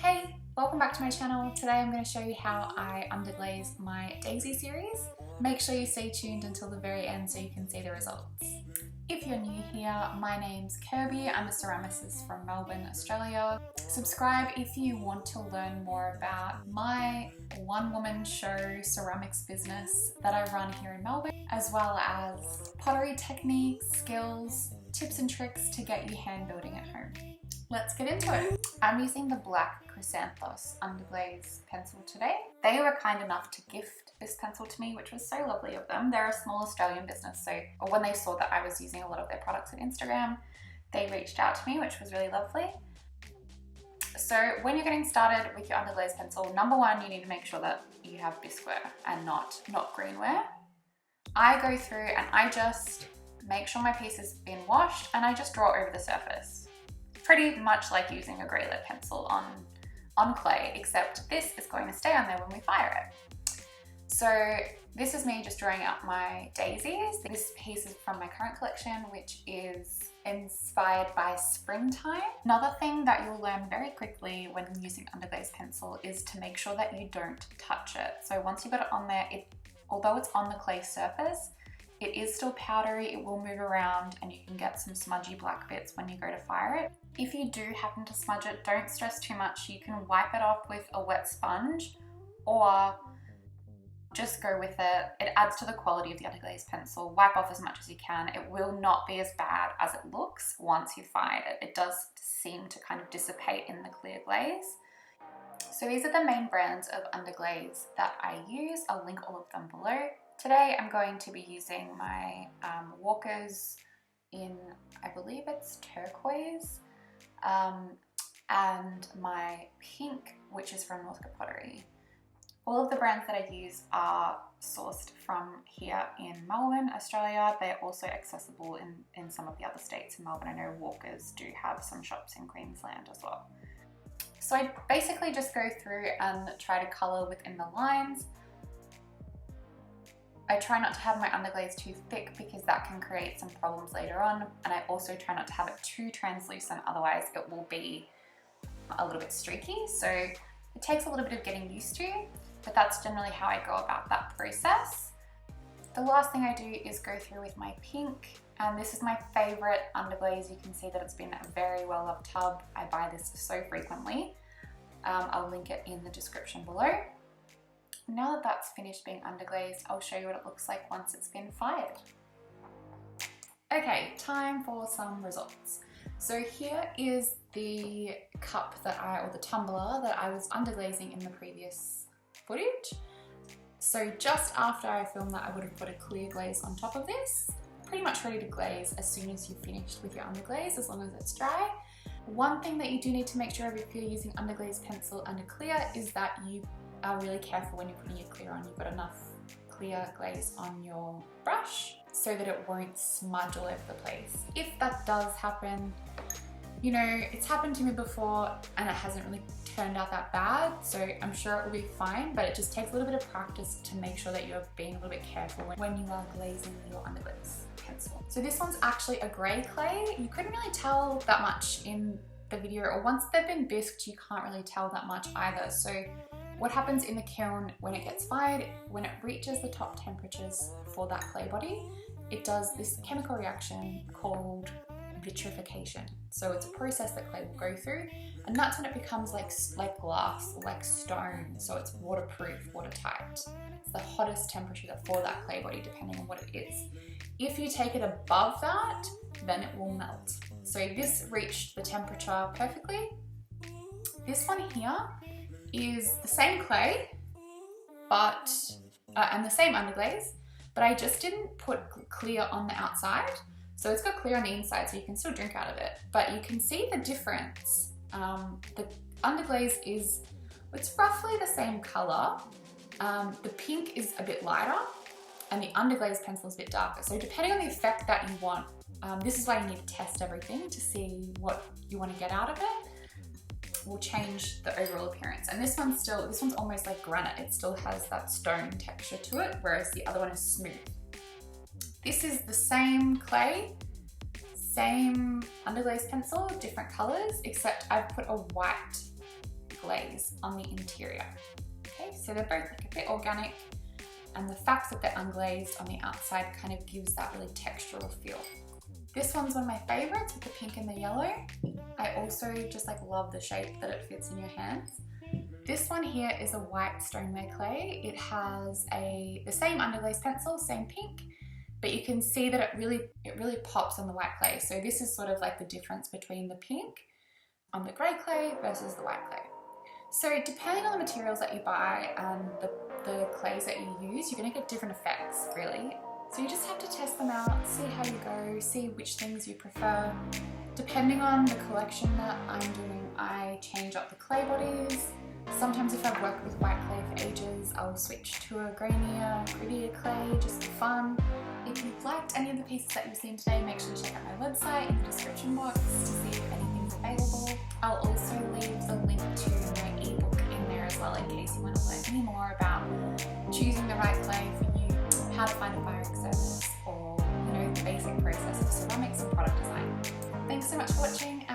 Hey, welcome back to my channel. Today I'm going to show you how I underglaze my Daisy series. Make sure you stay tuned until the very end so you can see the results. If you're new here, my name's Kirby. I'm a ceramicist from Melbourne, Australia. Subscribe if you want to learn more about my one-woman show ceramics business that I run here in Melbourne, as well as pottery techniques, skills, tips and tricks to get you hand building at home. Let's get into it. I'm using the black Chrysanthos Underglaze pencil today. They were kind enough to gift this pencil to me, which was so lovely of them. They're a small Australian business, so when they saw that I was using a lot of their products on Instagram, they reached out to me, which was really lovely. So when you're getting started with your underglaze pencil, number one, you need to make sure that you have bisqueware and not greenware. I go through and I just make sure my piece has been washed and I just draw over the surface. Pretty much like using a grey lead pencil on clay, except this is going to stay on there when we fire it. So this is me just drawing out my daisies. This piece is from my current collection, which is inspired by springtime. Another thing that you'll learn very quickly when using underglaze pencil is to make sure that you don't touch it. So once you've got it on there, although it's on the clay surface, it is still powdery, it will move around and you can get some smudgy black bits when you go to fire it. If you do happen to smudge it, don't stress too much. You can wipe it off with a wet sponge or just go with it. It adds to the quality of the underglaze pencil. Wipe off as much as you can. It will not be as bad as it looks once you've fired it. It does seem to kind of dissipate in the clear glaze. So these are the main brands of underglaze that I use. I'll link all of them below. Today I'm going to be using my Walkers in, I believe it's turquoise, and my pink, which is from Northcote Pottery. All of the brands that I use are sourced from here in Melbourne, Australia. They're also accessible in some of the other states in Melbourne. I know Walkers do have some shops in Queensland as well. So I basically just go through and try to colour within the lines. I try not to have my underglaze too thick because that can create some problems later on, and I also try not to have it too translucent, otherwise it will be a little bit streaky. So it takes a little bit of getting used to, but that's generally how I go about that process. The last thing I do is go through with my pink, and this is my favourite underglaze. You can see that it's been a very well loved tub. I buy this so frequently. I'll link it in the description below. Now that that's finished being underglazed, I'll show you what it looks like once it's been fired. Okay, time for some results. So here is the cup or the tumbler that I was underglazing in the previous footage. So just after I filmed that, I would have put a clear glaze on top of this. Pretty much ready to glaze as soon as you've finished with your underglaze, as long as it's dry. One thing that you do need to make sure of if you're using underglaze pencil and a clear is that you are really careful when you're putting your clear on. You've got enough clear glaze on your brush so that it won't smudge all over the place. If that does happen, you know, it's happened to me before and it hasn't really turned out that bad, so I'm sure it will be fine, but it just takes a little bit of practice to make sure that you're being a little bit careful when you are glazing your underglaze pencil. So this one's actually a grey clay. You couldn't really tell that much in the video, or once they've been bisqued, you can't really tell that much either. So what happens in the kiln when it gets fired, when it reaches the top temperatures for that clay body, it does this chemical reaction called vitrification. So it's a process that clay will go through, and that's when it becomes like glass, like stone. So it's waterproof, watertight. It's the hottest temperature for that clay body, depending on what it is. If you take it above that, then it will melt. So this reached the temperature perfectly. This one here is the same clay, but and the same underglaze, but I just didn't put clear on the outside. So it's got clear on the inside, so you can still drink out of it, but you can see the difference. The underglaze it's roughly the same color. The pink is a bit lighter and the underglaze pencil is a bit darker. So depending on the effect that you want, this is why you need to test everything to see what you want to get out of it. Will change the overall appearance. And this one's almost like granite. It still has that stone texture to it, whereas the other one is smooth. This is the same clay, same underglaze pencil, different colors, except I've put a white glaze unglaze on the interior. Okay, so they're both like a bit organic, and the fact that they're unglazed on the outside kind of gives that really textural feel. This one's one of my favorites with the pink and the yellow. I also just like love the shape that it fits in your hands. This one here is a white stoneware clay. It has the same Underglaze pencil, same pink, but you can see that it really pops on the white clay. So this is sort of like the difference between the pink on the grey clay versus the white clay. So depending on the materials that you buy and the clays that you use, you're going to get different effects really. So you just have to test them out, see how you go, see which things you prefer. Depending on the collection that I'm doing, I change up the clay bodies. Sometimes if I've worked with white clay for ages, I'll switch to a grainier, grittier clay just for fun. If you've liked any of the pieces that you've seen today, make sure to check out my website in the description box to see if anything's available. I'll also leave the link to my ebook in there as well in case you want to learn any more about choosing the right clay for you, how to find a firing service, or the basic process of ceramics and product design. Thanks so much for watching.